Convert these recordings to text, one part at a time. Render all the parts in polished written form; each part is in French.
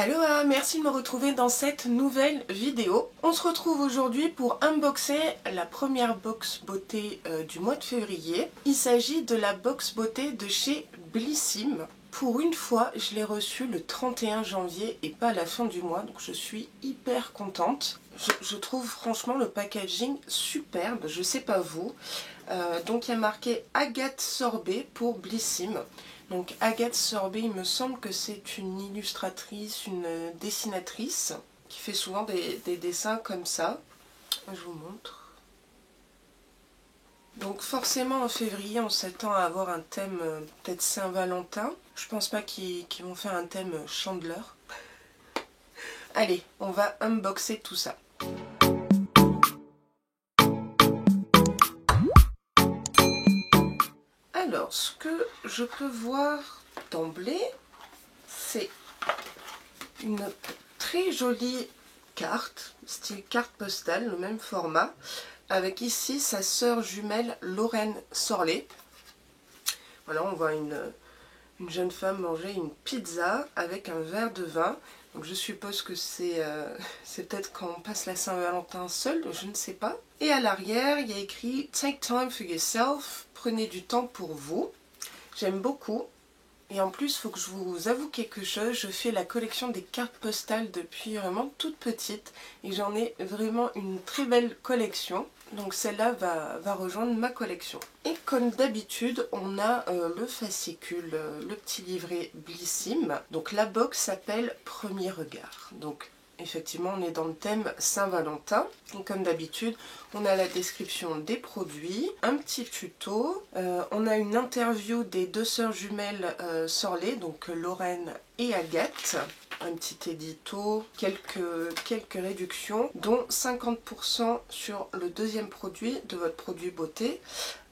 Allo, merci de me retrouver dans cette nouvelle vidéo. On se retrouve aujourd'hui pour unboxer la première box beauté du mois de février. Il s'agit de la box beauté de chez Blissim. Pour une fois, je l'ai reçue le 31 janvier et pas à la fin du mois, donc je suis hyper contente. Je trouve franchement le packaging superbe, je sais pas vous. Donc il y a marqué Agathe Sorbet pour Blissim. Donc Agathe Sorbet, il me semble que c'est une illustratrice, une dessinatrice qui fait souvent des dessins comme ça. Je vous montre. Donc forcément en février on s'attend à avoir un thème peut-être Saint-Valentin. Je pense pas qu'ils vont faire un thème chandeleur. Allez, on va unboxer tout ça. Alors, ce que je peux voir d'emblée, c'est une très jolie carte, style carte postale, le même format, avec ici sa sœur jumelle Lorraine Sorlet. Voilà, on voit une jeune femme manger une pizza avec un verre de vin. Donc je suppose que c'est peut-être quand on passe la Saint-Valentin seul, je ne sais pas. Et à l'arrière, il y a écrit « Take time for yourself », prenez du temps pour vous. J'aime beaucoup. Et en plus, il faut que je vous avoue quelque chose, je fais la collection des cartes postales depuis vraiment toute petite. Et j'en ai vraiment une très belle collection. Donc celle-là va rejoindre ma collection. Et comme d'habitude, on a le fascicule, le petit livret Blissim. Donc la box s'appelle Premier regard. Donc effectivement, on est dans le thème Saint-Valentin. Et comme d'habitude, on a la description des produits, un petit tuto. On a une interview des deux sœurs jumelles Sorlet, donc Lorraine et Agathe. Un petit édito, quelques réductions, dont 50% sur le deuxième produit de votre produit beauté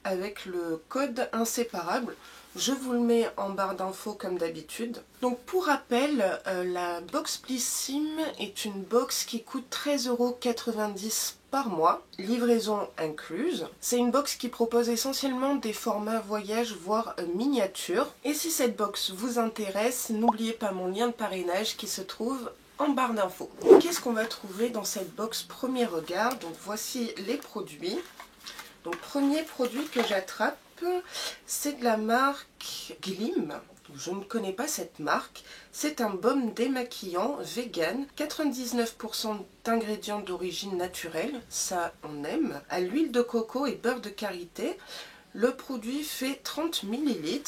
avec le code inséparable. Je vous le mets en barre d'infos comme d'habitude. Donc pour rappel, la box Blissim est une box qui coûte 13,90 € par mois, livraison incluse. C'est une box qui propose essentiellement des formats voyage voire miniature. Et si cette box vous intéresse, n'oubliez pas mon lien de parrainage qui se trouve en barre d'infos. Qu'est-ce qu'on va trouver dans cette box Premier regard? Donc voici les produits. Donc premier produit que j'attrape, c'est de la marque Glim. Je ne connais pas cette marque. C'est un baume démaquillant vegan, 99% d'ingrédients d'origine naturelle, ça on aime, à l'huile de coco et beurre de karité. Le produit fait 30 ml.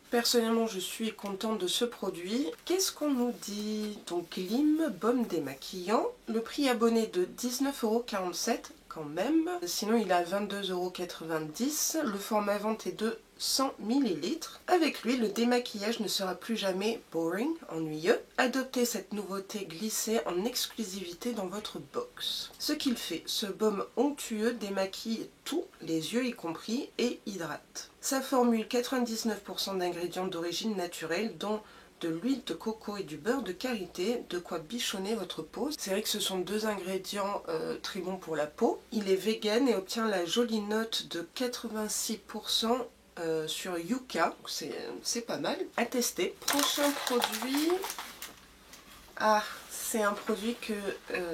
Personnellement, je suis contente de ce produit. Qu'est-ce qu'on nous dit? Donc Glim, baume démaquillant. Le prix abonné de 19,47 € quand même. Sinon, il est à 22,90 €. Le format vente est de 100 ml. Avec lui, le démaquillage ne sera plus jamais boring, ennuyeux. Adoptez cette nouveauté glissée en exclusivité dans votre box. Ce qu'il fait, ce baume onctueux démaquille tout, les yeux y compris, et hydrate. Sa formule, 99% d'ingrédients d'origine naturelle, dont de l'huile de coco et du beurre de karité, de quoi bichonner votre peau. C'est vrai que ce sont deux ingrédients très bons pour la peau. Il est vegan et obtient la jolie note de 86% sur Yuka, c'est pas mal. À tester. Prochain produit. Ah, c'est un produit que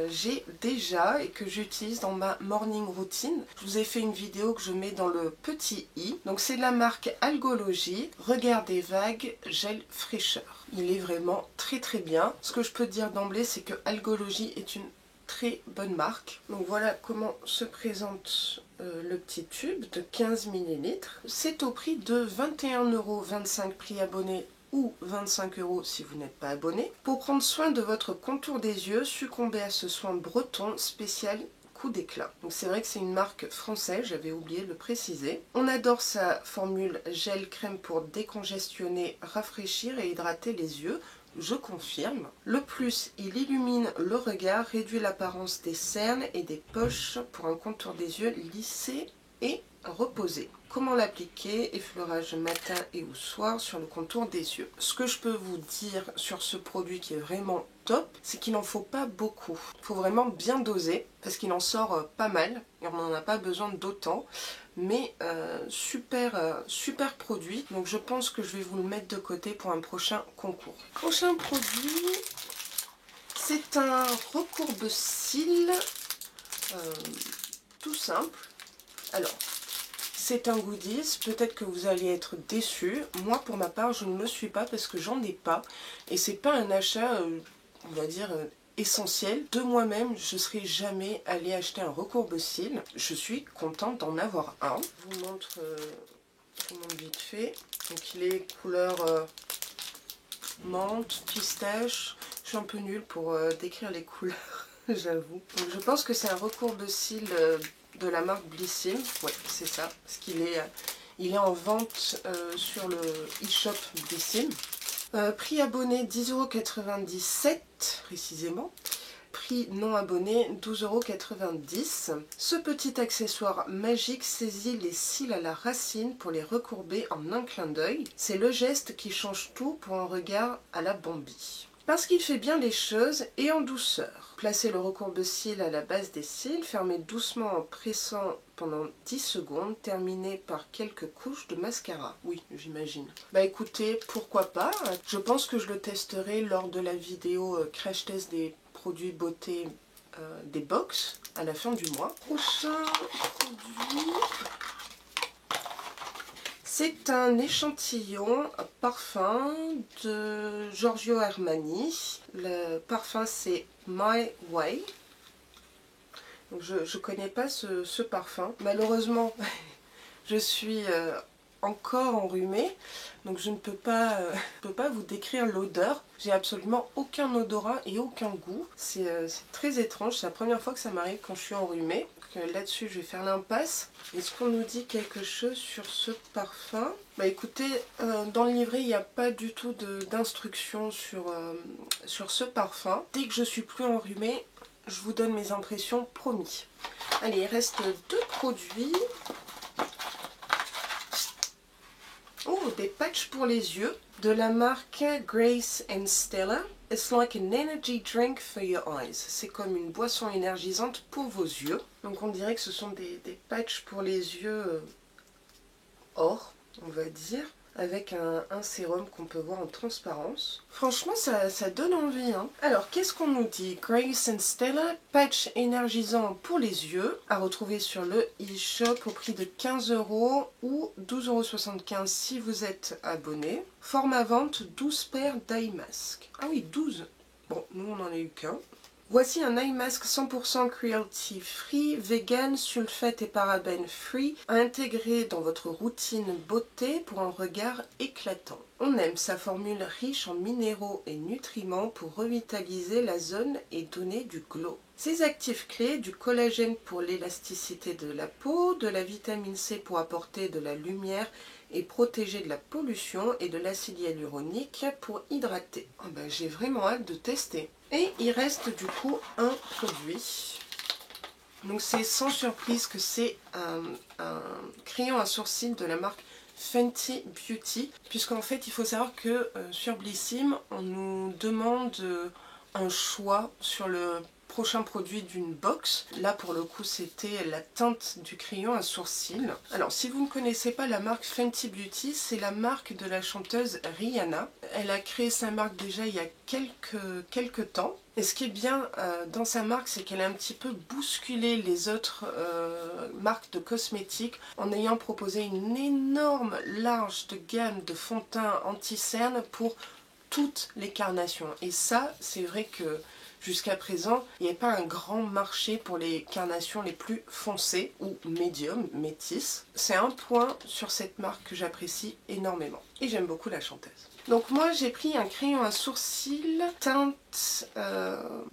j'ai déjà et que j'utilise dans ma morning routine. Je vous ai fait une vidéo que je mets dans le petit i. Donc c'est de la marque Algologie. Regardez vague gel fraîcheur. Il est vraiment très très bien. Ce que je peux dire d'emblée, c'est que Algologie est une très bonne marque. Donc voilà comment se présente le petit tube de 15 ml. C'est au prix de 21,25 € prix abonné ou 25 € si vous n'êtes pas abonné. Pour prendre soin de votre contour des yeux, succombez à ce soin breton spécial coup d'éclat. Donc c'est vrai que c'est une marque française, j'avais oublié de le préciser. On adore sa formule gel crème pour décongestionner, rafraîchir et hydrater les yeux. Je confirme. Le plus, il illumine le regard, réduit l'apparence des cernes et des poches pour un contour des yeux lissé et reposé. Comment l'appliquer? Effleurage matin et au soir sur le contour des yeux. Ce que je peux vous dire sur ce produit qui est vraiment top, c'est qu'il n'en faut pas beaucoup. Il faut vraiment bien doser parce qu'il en sort pas mal et on n'en a pas besoin d'autant. mais super produit. Donc je pense que je vais vous le mettre de côté pour un prochain concours. Prochain produit, c'est un recourbe-cils tout simple. Alors, c'est un goodies, peut-être que vous allez être déçus. Moi, pour ma part, je ne le suis pas parce que j'en ai pas. Et c'est pas un achat, on va dire, essentiel. De moi-même, je ne serais jamais allée acheter un recourbe-cils. Je suis contente d'en avoir un. Je vous montre vite fait. Donc, il est couleur menthe, pistache. Je suis un peu nulle pour décrire les couleurs, j'avoue. Donc, je pense que c'est un recourbe-cils de la marque Blissim. Ouais, c'est ça. Parce qu'il est, il est en vente sur le e-shop Blissim. Prix abonné 10,97 € précisément. Prix non abonné 12,90 €. Ce petit accessoire magique saisit les cils à la racine pour les recourber en un clin d'œil. C'est le geste qui change tout pour un regard à la Bambi. Parce qu'il fait bien les choses et en douceur. Placez le recourbe-cils à la base des cils, fermez doucement en pressant pendant 10 secondes, terminez par quelques couches de mascara. Oui, j'imagine. Bah écoutez, pourquoi pas. Je pense que je le testerai lors de la vidéo crash test des produits beauté des box à la fin du mois. Prochain produit, c'est un échantillon parfum de Giorgio Armani. Le parfum c'est My Way. Donc, je ne connais pas ce parfum. Malheureusement, je suis encore enrhumée, donc je ne peux pas vous décrire l'odeur. J'ai absolument aucun odorat et aucun goût. C'est très étrange, c'est la première fois que ça m'arrive quand je suis enrhumée. Là-dessus, je vais faire l'impasse. Est-ce qu'on nous dit quelque chose sur ce parfum? Bah écoutez, dans le livret, il n'y a pas du tout d'instructions sur ce parfum. Dès que je suis plus enrhumée, je vous donne mes impressions, promis. Allez, il reste 2 produits. Oh, des patchs pour les yeux de la marque Grace and Stella. It's like an energy drink for your eyes. C'est comme une boisson énergisante pour vos yeux. Donc on dirait que ce sont des patchs pour les yeux or, on va dire, avec un sérum qu'on peut voir en transparence. Franchement, ça donne envie, hein. Alors, qu'est-ce qu'on nous dit? Grace and Stella, patch énergisant pour les yeux, à retrouver sur le e-shop au prix de 15 € ou 12,75 € si vous êtes abonné. Format vente, 12 paires d'eye mask. Ah oui, 12. Bon, nous on n'en a eu qu'un. Voici un eye mask 100% cruelty free, vegan, sulfate et parabènes free, à intégrer dans votre routine beauté pour un regard éclatant. On aime sa formule riche en minéraux et nutriments pour revitaliser la zone et donner du glow. Ses actifs clés, du collagène pour l'élasticité de la peau, de la vitamine C pour apporter de la lumière et protéger de la pollution et de l'acide hyaluronique pour hydrater. Oh ben, j'ai vraiment hâte de tester. Et il reste du coup un produit. Donc c'est sans surprise que c'est un crayon à sourcils de la marque Fenty Beauty. Puisqu'en fait il faut savoir que sur Blissim on nous demande un choix sur le prochain produit d'une box. Là pour le coup c'était la teinte du crayon à sourcils. Alors si vous ne connaissez pas la marque Fenty Beauty, c'est la marque de la chanteuse Rihanna. Elle a créé sa marque déjà il y a quelques temps. Et ce qui est bien dans sa marque, c'est qu'elle a un petit peu bousculé les autres marques de cosmétiques en ayant proposé une énorme large de gamme de fond de teint anti-cerne pour toutes les carnations. Et ça, c'est vrai que jusqu'à présent, il n'y avait pas un grand marché pour les carnations les plus foncées ou médium, métisses. C'est un point sur cette marque que j'apprécie énormément. Et j'aime beaucoup la chanteuse. Donc moi j'ai pris un crayon à sourcils teinte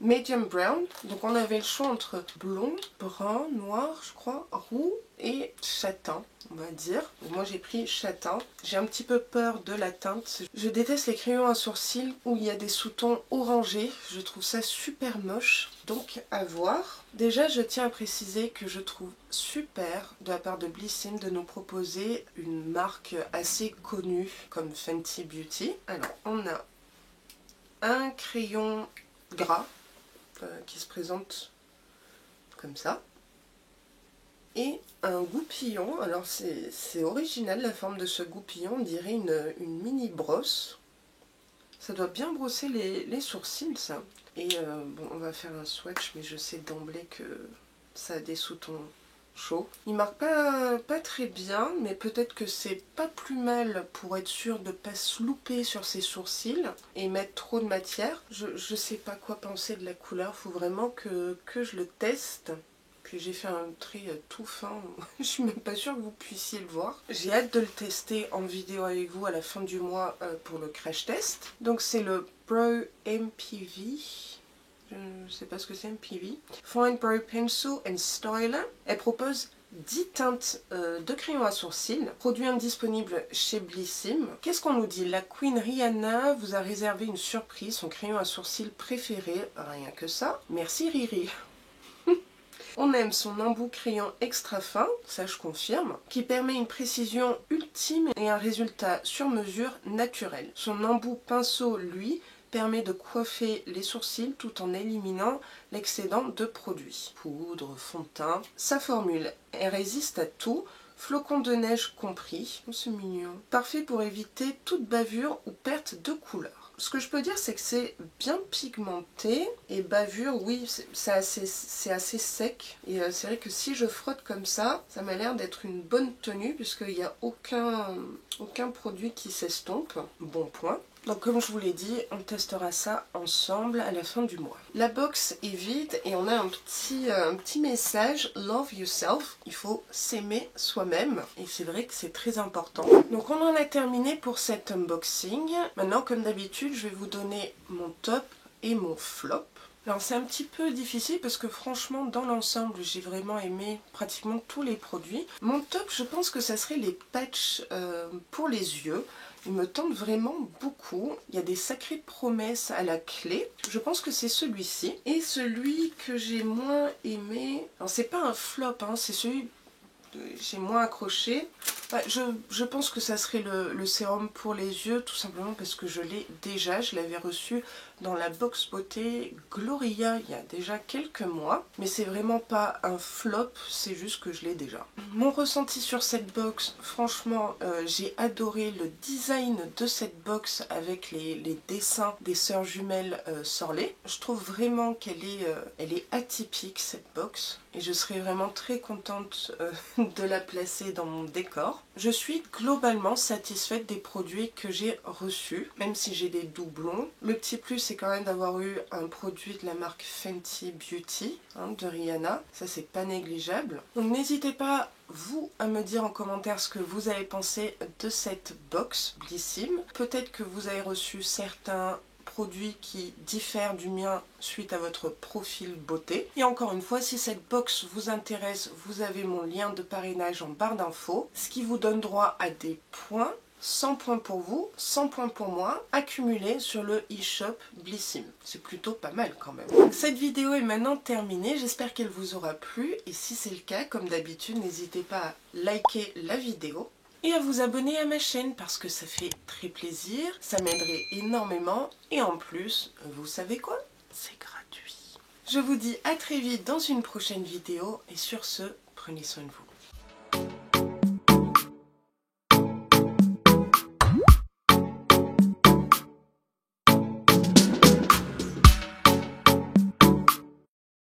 medium brown. Donc on avait le choix entre blond, brun, noir je crois, roux et châtain on va dire. Donc moi j'ai pris châtain. J'ai un petit peu peur de la teinte. Je déteste les crayons à sourcils où il y a des sous-tons orangés. Je trouve ça super moche. Donc à voir. Déjà je tiens à préciser que je trouve super de la part de Blissim de nous proposer une marque assez connue comme Fenty Beauty. Alors on a un crayon gras qui se présente comme ça. et un goupillon. Alors c'est original la forme de ce goupillon, on dirait une mini brosse. Ça doit bien brosser les sourcils ça. Et bon, on va faire un swatch, mais je sais d'emblée que ça a des sous-tons chauds. Il marque pas très bien, mais peut-être que c'est pas plus mal pour être sûr de ne pas se louper sur ses sourcils et mettre trop de matière. Je sais pas quoi penser de la couleur, faut vraiment que je le teste. Puis j'ai fait un trait tout fin, je suis même pas sûre que vous puissiez le voir. J'ai hâte de le tester en vidéo avec vous à la fin du mois pour le crash test. Donc c'est le Brow MPV. Je ne sais pas ce que c'est MPV. Fine Brow Pencil and Styler. Elle propose 10 teintes de crayon à sourcils, produit indisponible chez Blissim. Qu'est-ce qu'on nous dit? La Queen Rihanna vous a réservé une surprise, son crayon à sourcils préféré, rien que ça. Merci Riri. On aime son embout crayon extra fin, ça je confirme, qui permet une précision ultime et un résultat sur mesure naturel. Son embout pinceau, lui, permet de coiffer les sourcils tout en éliminant l'excédent de produits. Poudre, fond de teint. Sa formule, elle résiste à tout, flocons de neige compris. Oh, c'est mignon. Parfait pour éviter toute bavure ou perte de couleur. Ce que je peux dire, c'est que c'est bien pigmenté et bavure, oui, c'est assez sec. Et c'est vrai que si je frotte comme ça m'a l'air d'être une bonne tenue puisqu'il n'y a aucun produit qui s'estompe. Bon point. Donc comme je vous l'ai dit, on testera ça ensemble à la fin du mois. La box est vide et on a un petit message, Love yourself. Il faut s'aimer soi-même et c'est vrai que c'est très important. Donc on en a terminé pour cet unboxing. Maintenant comme d'habitude, je vais vous donner mon top et mon flop. Alors c'est un petit peu difficile parce que franchement dans l'ensemble j'ai vraiment aimé pratiquement tous les produits. Mon top, je pense que ça serait les patchs pour les yeux. Ils me tentent vraiment beaucoup. Il y a des sacrées promesses à la clé. Je pense que c'est celui-ci. Et celui que j'ai moins aimé, alors c'est pas un flop, hein, c'est celui que j'ai moins accroché. Bah, je pense que ça serait le sérum pour les yeux, tout simplement parce que je l'ai déjà. Je l'avais reçu dans la box beauté Gloria il y a déjà quelques mois. Mais c'est vraiment pas un flop, c'est juste que je l'ai déjà. Mon ressenti sur cette box, franchement, j'ai adoré le design de cette box avec les dessins des sœurs jumelles Sorley. Je trouve vraiment qu'elle est atypique cette box. Et je serais vraiment très contente de la placer dans mon décor. Je suis globalement satisfaite des produits que j'ai reçus, même si j'ai des doublons. Le petit plus, c'est quand même d'avoir eu un produit de la marque Fenty Beauty, hein, de Rihanna. Ça, c'est pas négligeable. Donc n'hésitez pas, vous, à me dire en commentaire ce que vous avez pensé de cette box Blissim. Peut-être que vous avez reçu certains produits qui diffèrent du mien suite à votre profil beauté. Et encore une fois, si cette box vous intéresse, vous avez mon lien de parrainage en barre d'infos, ce qui vous donne droit à des points, 100 points pour vous, 100 points pour moi, accumulés sur le e-shop Blissim. C'est plutôt pas mal quand même. Cette vidéo est maintenant terminée, j'espère qu'elle vous aura plu, et si c'est le cas, comme d'habitude, n'hésitez pas à liker la vidéo et à vous abonner à ma chaîne parce que ça fait très plaisir, ça m'aiderait énormément et en plus, vous savez quoi? C'est gratuit. Je vous dis à très vite dans une prochaine vidéo et sur ce, prenez soin de vous.